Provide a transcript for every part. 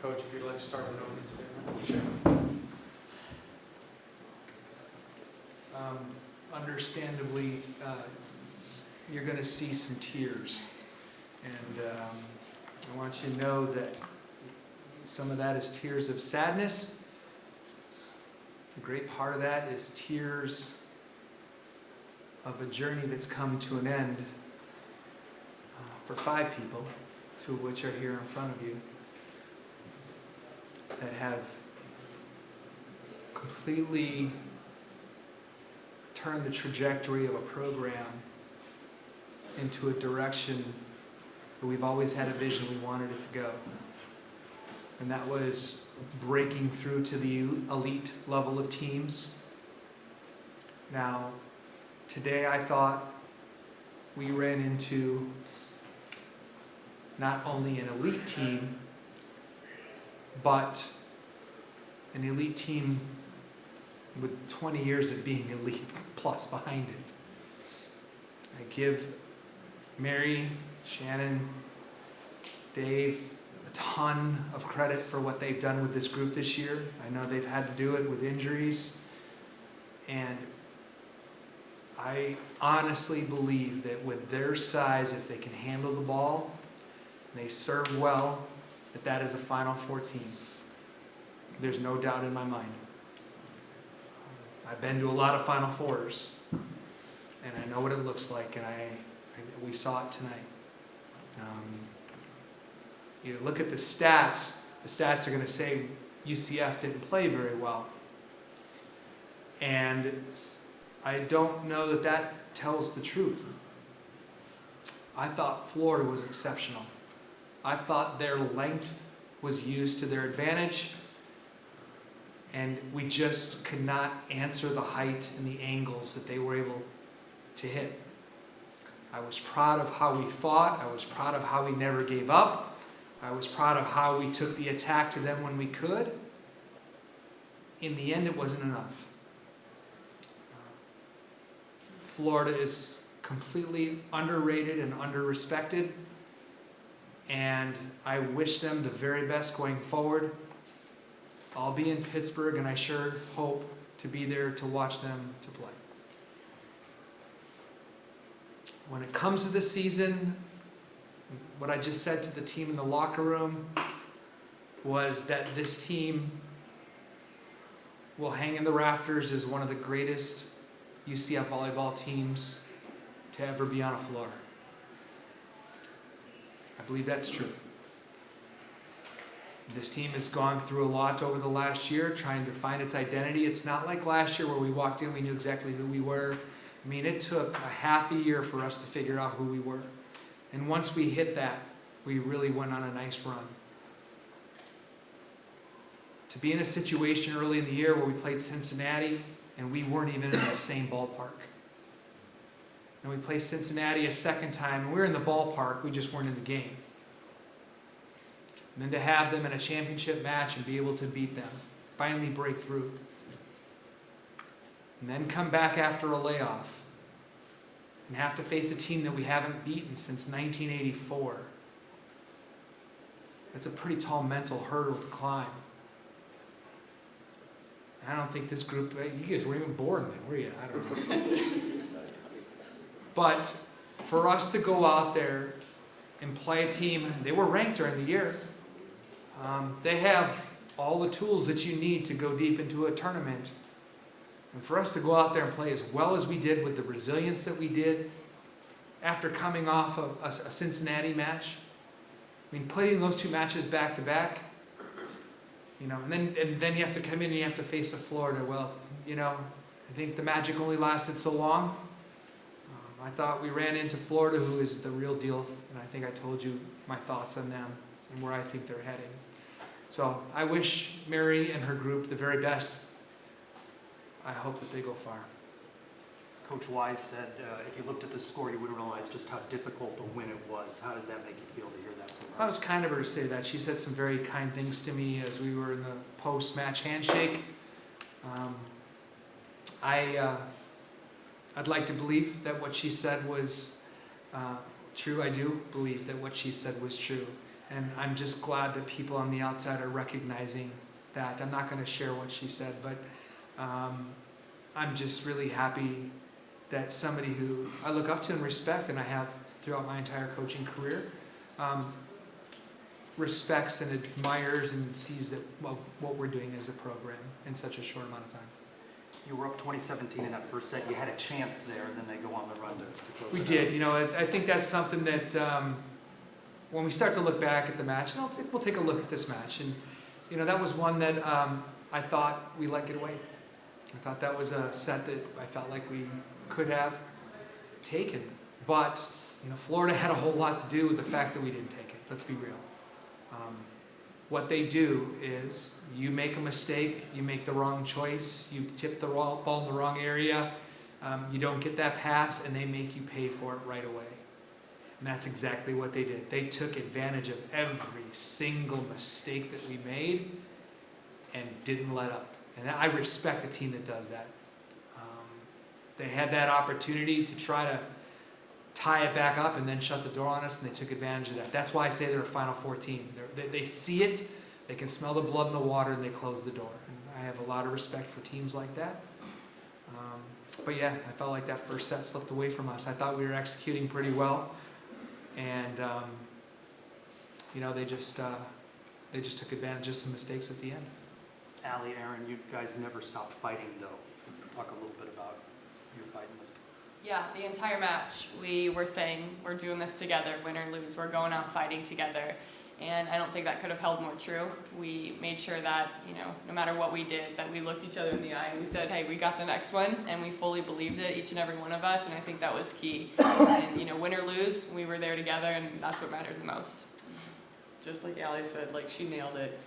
Coach, if you'd like to start with an opening statement. Sure. Understandably, you're going to see some tears. And I want you to know that some of that is tears of sadness. A great part of that is tears of a journey that's come to an end for 5 people, 2 of which are here in front of you, that have completely turned the trajectory of a program into a direction that we've always had a vision we wanted it to go. And that was breaking through to the elite level of teams. Now, today I thought we ran into not only an elite team, but an elite team with 20 years of being elite plus behind it. I give Mary, Shannon, Dave a ton of credit for what they've done with this group this year. I know they've had to do it with injuries, and I honestly believe that with their size, if they can handle the ball, and they serve well, that is a Final Four team. There's no doubt in my mind. I've been to a lot of Final Fours, and I know what it looks like, and we saw it tonight. You look at the stats are going to say UCF didn't play very well. And I don't know that that tells the truth. I thought Florida was exceptional. I thought their length was used to their advantage, and we just could not answer the height and the angles that they were able to hit. I was proud of how we fought. I was proud of how we never gave up. I was proud of how we took the attack to them when we could. In the end, it wasn't enough. Florida is completely underrated and underrespected, and I wish them the very best going forward. I'll be in Pittsburgh, and I sure hope to be there to watch them to play. When it comes to this season, what I just said to the team in the locker room was that this team will hang in the rafters as one of the greatest UCF volleyball teams to ever be on a floor. I believe that's true. This team has gone through a lot over the last year trying to find its identity. It's not like last year where we walked in, we knew exactly who we were. I mean, it took a half a year for us to figure out who we were. And once we hit that, we really went on a nice run. To be in a situation early in the year where we played Cincinnati and we weren't even in the same ballpark. And we played Cincinnati a second time and we were in the ballpark, we just weren't in the game. And then to have them in a championship match and be able to beat them, finally break through. And then come back after a layoff and have to face a team that we haven't beaten since 1984. That's a pretty tall mental hurdle to climb. I don't think this group, you guys weren't even born then, were you? I don't know. But for us to go out there and play a team, they were ranked during the year. They have all the tools that you need to go deep into a tournament. And for us to go out there and play as well as we did with the resilience that we did after coming off of a Cincinnati match, I mean, playing those 2 matches back to back, you know, and then you have to come in and you have to face a Florida. Well, you know, I think the magic only lasted so long. I thought we ran into Florida, who is the real deal, and I think I told you my thoughts on them and where I think they're heading. So I wish Mary and her group the very best. I hope that they go far. Coach Wise said if you looked at the score, you wouldn't realize just how difficult a win it was. How does that make you feel to hear that from her? I was kind of her to say that. She said some very kind things to me as we were in the post-match handshake. I'd like to believe that what she said was true. I do believe that what she said was true. And I'm just glad that people on the outside are recognizing that. I'm not going to share what she said, but I'm just really happy that somebody who I look up to and respect, and I have throughout my entire coaching career, respects and admires and sees that what we're doing as a program in such a short amount of time. You were up 2017 in that first set. You had a chance there, and then they go on the run to close We it did. out. You know, I think that's something that when we start to look back at the match, and we'll take a look at this match, and you know that was one that I thought we let get away. I thought that was a set that I felt like we could have taken, but you know, Florida had a whole lot to do with the fact that we didn't take it. Let's be real. What they do is you make a mistake, you make the wrong choice, you tip the ball in the wrong area, you don't get that pass, and they make you pay for it right away. And that's exactly what they did. They took advantage of every single mistake that we made and didn't let up. And I respect a team that does that. They had that opportunity to try to tie it back up and then shut the door on us, and they took advantage of that. That's why I say they're a Final Four team. They see it, they can smell the blood in the water, and they close the door. And I have a lot of respect for teams like that. But yeah, I felt like that first set slipped away from us. I thought we were executing pretty well, and you know, they just took advantage of some mistakes at the end. Allie, Aaron, you guys never stopped fighting, though. Talk a little bit about your fight in this. Yeah, the entire match, we were saying we're doing this together, win or lose, we're going out fighting together. And I don't think that could have held more true. We made sure that, you know, no matter what we did, that we looked each other in the eye and we said, hey, we got the next one, and we fully believed it, each and every one of us, and I think that was key. And, you know, win or lose, we were there together, and that's what mattered the most. Just like Allie said, like, she nailed it.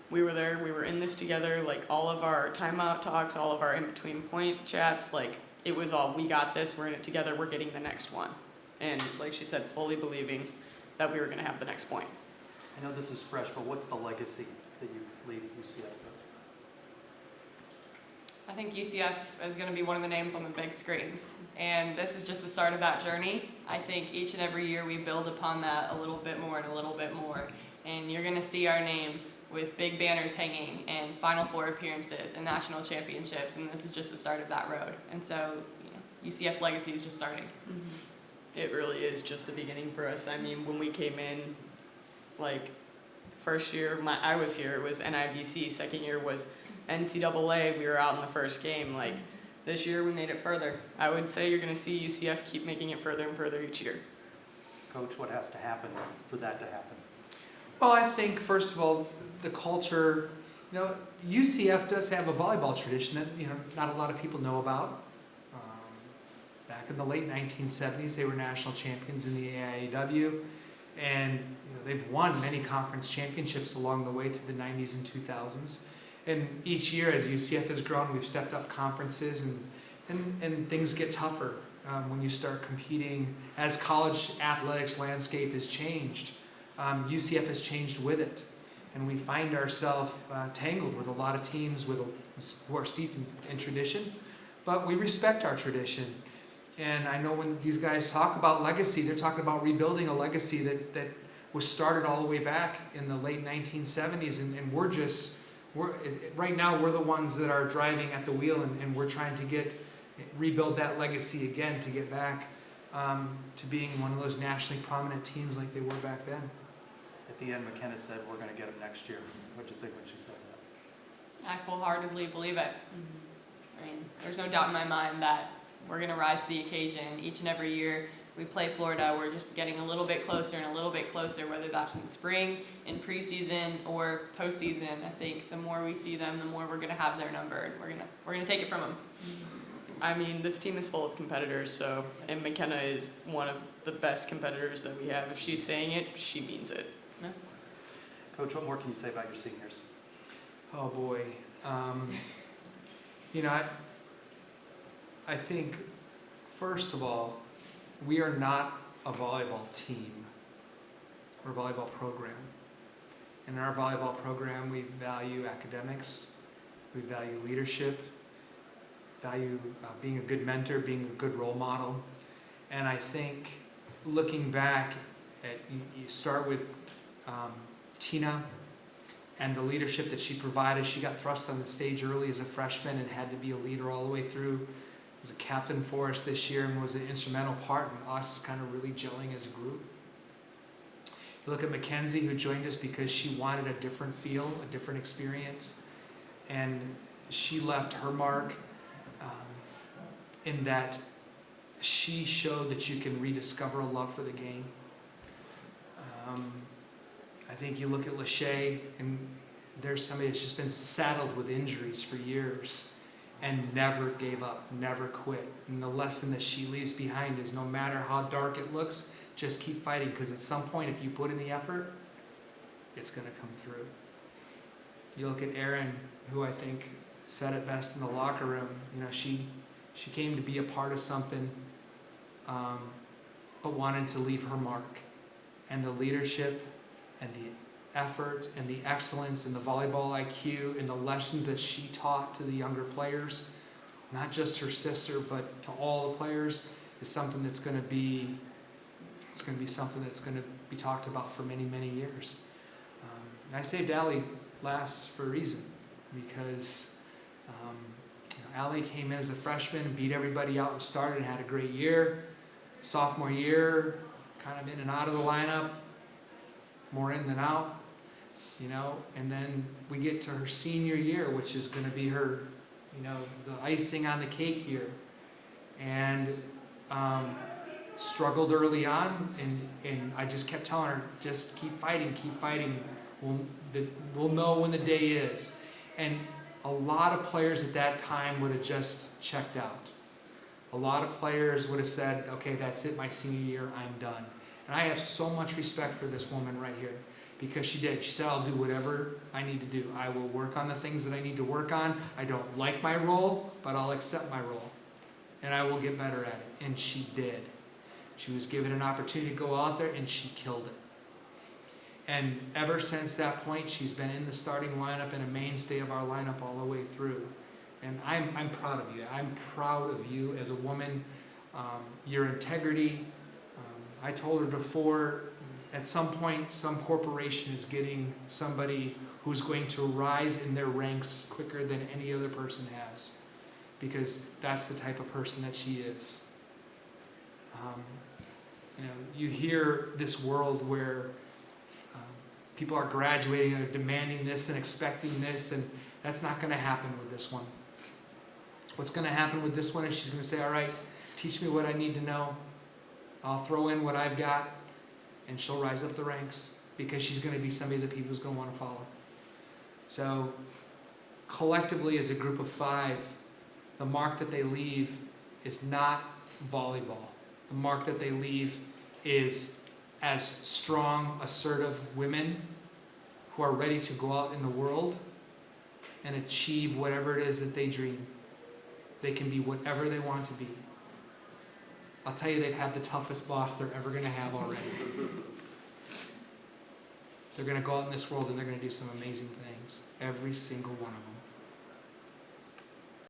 We were there, we were in this together, like, all of our timeout talks, all of our in-between point chats, like, it was all, we got this, we're in it together, we're getting the next one. And like she said, fully believing that we were going to have the next point. I know this is fresh, but what's the legacy that you leave UCF with? I think UCF is going to be one of the names on the big screens. And this is just the start of that journey. I think each and every year we build upon that a little bit more and a little bit more. And you're going to see our name with big banners hanging and Final Four appearances and national championships. And this is just the start of that road. And so, you know, UCF's legacy is just starting. Mm-hmm. It really is just the beginning for us. I mean, when we came in, like, first year I was here, it was NIBC. Second year was NCAA. We were out in the first game. Like, this year we made it further. I would say you're going to see UCF keep making it further and further each year. Coach, what has to happen for that to happen? Well, I think, first of all, the culture, you know, UCF does have a volleyball tradition that, you know, not a lot of people know about. Back in the late 1970s, they were national champions in the AIAW, and you know, they've won many conference championships along the way through the 90s and 2000s. And each year, as UCF has grown, we've stepped up conferences, and things get tougher when you start competing. As college athletics landscape has changed, UCF has changed with it. And we find ourselves tangled with a lot of teams who are steeped in tradition, but we respect our tradition. And I know when these guys talk about legacy, they're talking about rebuilding a legacy that was started all the way back in the late 1970s, and right now we're the ones that are driving at the wheel, and we're trying to rebuild that legacy again, to get back to being one of those nationally prominent teams like they were back then. At the end, McKenna said, we're going to get them next year. What did you think when she said that? I full-heartedly believe it. I mean, there's no doubt in my mind that we're going to rise to the occasion. Each and every year we play Florida, we're just getting a little bit closer and a little bit closer, whether that's in spring, in preseason, or postseason. I think the more we see them, the more we're going to have their number, and we're going to take it from them. I mean, this team is full of competitors, and McKenna is one of the best competitors that we have. If she's saying it, she means it. Yeah. Coach, what more can you say about your seniors? Oh boy. You know, I think, first of all, we are not a volleyball team. We're a volleyball program. And in our volleyball program, we value academics, we value leadership, value being a good mentor, being a good role model. And I think looking back at, you start with Tina and the leadership that she provided. She got thrust on the stage early as a freshman and had to be a leader all the way through. Was a captain for us this year and was an instrumental part in us kind of really gelling as a group. You look at Mackenzie, who joined us because she wanted a different feel, a different experience, and she left her mark in that she showed that you can rediscover a love for the game. I think you look at Lachey, and there's somebody that's just been saddled with injuries for years and never gave up, never quit. And the lesson that she leaves behind is no matter how dark it looks, just keep fighting, because at some point, if you put in the effort, it's going to come through. You look at Erin, who I think said it best in the locker room. You know, she came to be a part of something, but wanted to leave her mark. And the leadership and the effort and the excellence and the volleyball IQ and the lessons that she taught to the younger players, not just her sister, but to all the players, is something that's going to be, it's going to be something that's going to be talked about for many, many years. I saved Allie last for a reason, because Allie came in as a freshman, beat everybody out and started and had a great year. Sophomore year, kind of in and out of the lineup, more in than out, you know, and then we get to her senior year, which is going to be her, you know, the icing on the cake here, and struggled early on, and I just kept telling her, just keep fighting, we'll know when the day is. And a lot of players at that time would have just checked out. A lot of players would have said, okay, that's it, my senior year, I'm done. And I have so much respect for this woman right here, because she did. She said, I'll do whatever I need to do. I will work on the things that I need to work on. I don't like my role, but I'll accept my role. And I will get better at it. And she did. She was given an opportunity to go out there, and she killed it. And ever since that point, she's been in the starting lineup and a mainstay of our lineup all the way through. And I'm proud of you. I'm proud of you as a woman, your integrity. I told her before, at some point, some corporation is getting somebody who's going to rise in their ranks quicker than any other person has, because that's the type of person that she is. You know, you hear this world where people are graduating and are demanding this and expecting this, and that's not going to happen with this one. What's going to happen with this one is she's going to say, all right, teach me what I need to know. I'll throw in what I've got, and she'll rise up the ranks, because she's going to be somebody that people's going to want to follow. So collectively, as a group of 5, the mark that they leave is not volleyball. The mark that they leave is as strong, assertive women who are ready to go out in the world and achieve whatever it is that they dream. They can be whatever they want to be. I'll tell you, they've had the toughest boss they're ever going to have already. They're going to go out in this world and they're going to do some amazing things. Every single one of them.